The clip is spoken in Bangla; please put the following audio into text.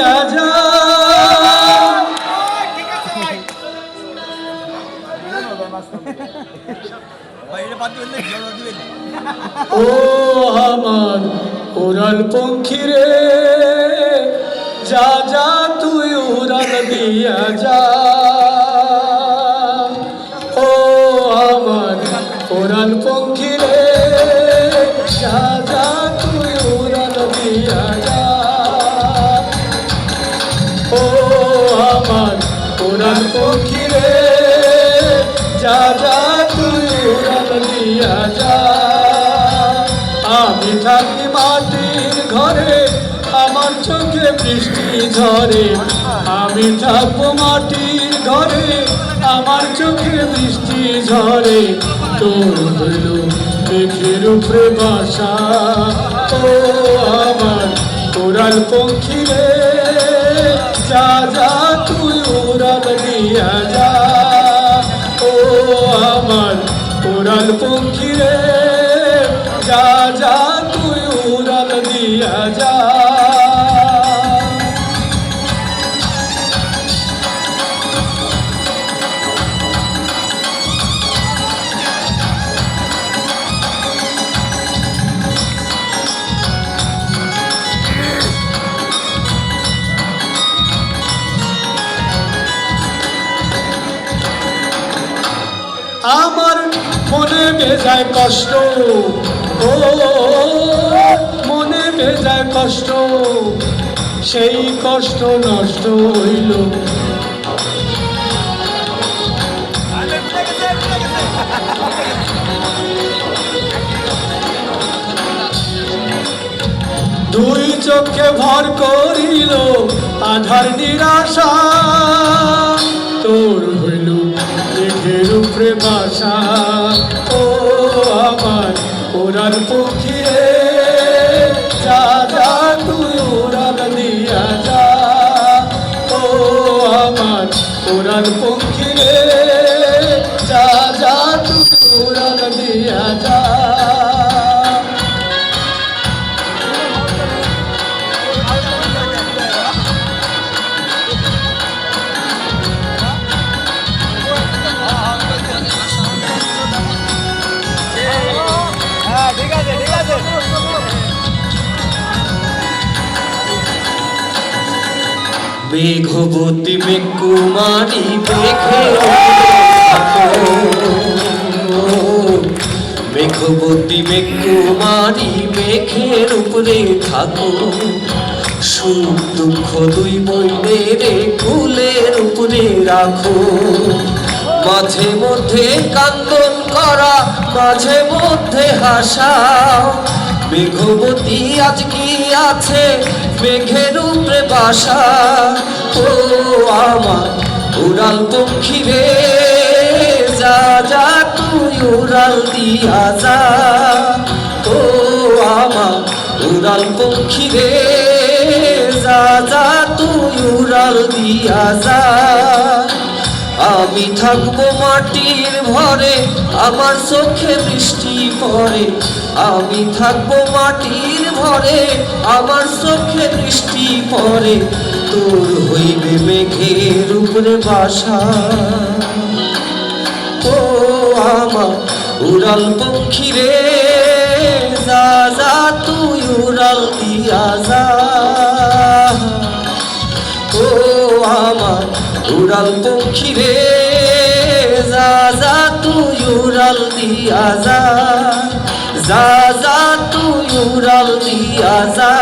দিয়া যা। ও আমার উড়াল পঙ্খী রে, যা যা তুই উড়াল দিয়া যা। ও আমার উড়াল পঙ্খী রে, যা যা তুই উড়াল দিয়া যা। ও আমার উড়াল পঙ্খী রে, যা যা তুই উড়াল দিয়া যা। আমি থাকি মাটির ঘরে, আমার চোখে বৃষ্টি ঝরে। আমি থাকবো মাটির ঘরে, আমার চোখে বৃষ্টি ঝরে। তোর হইল মেঘের উপরে বাসা। ও আমার উড়াল পঙ্খী রে, যা যা তুই উড়াল দিয়া যা। ও আমার উড়াল পঙ্খী রে, যা যা তুই উড়াল দিয়া যা। আমার মনে বেজায় কষ্ট, ও মনে বেজায় কষ্ট, সেই কষ্ট নষ্ট হইল। দুই চোখে ভর করিল আধার নিরাশা। তোর হইল মেঘের উপরে বাসা। ও আমার উড়াল পঙ্খী রে, যা যা তুই উড়াল দিয়া যা। ও আমার উড়াল পঙ্খী রে, যা যা তুই উড়াল দিয়া যা। মেঘবতী মেঘকুমারী মেঘবতী মেঘকুমারী মেঘের উপরে থাকো। সুখ দুঃখ দুই বইলে রে ফুলের উপরে রাখো। মাঝে মধ্যে কান্দন করা, মাঝে মধ্যে হাসাও। মেঘবতী আজ কি আছে মেঘের উপরে বাসা। ও আমার উড়াল পঙ্খী রে, যা যা তুই উড়াল দিয়া যা। ও আমার উড়াল পঙ্খী রে, যা যা তুই উড়াল দিয়া যা। আমি থাকবো মাটির ভরে, আমার চোখে বৃষ্টি পড়ে। আমি থাকবো মাটির ভরে, আমার চোখে বৃষ্টি পড়ে। তোর হইবে মেঘের উপরে বাসা। ও আমার উড়াল পঙ্খী রে, যা যা তুই উড়াল দিয়া যা। ও আমার উড়াল পঙ্খী রে, যা যা তুই উড়াল দিয়া যা। যা যা তুই উড়াল দিয়া যা।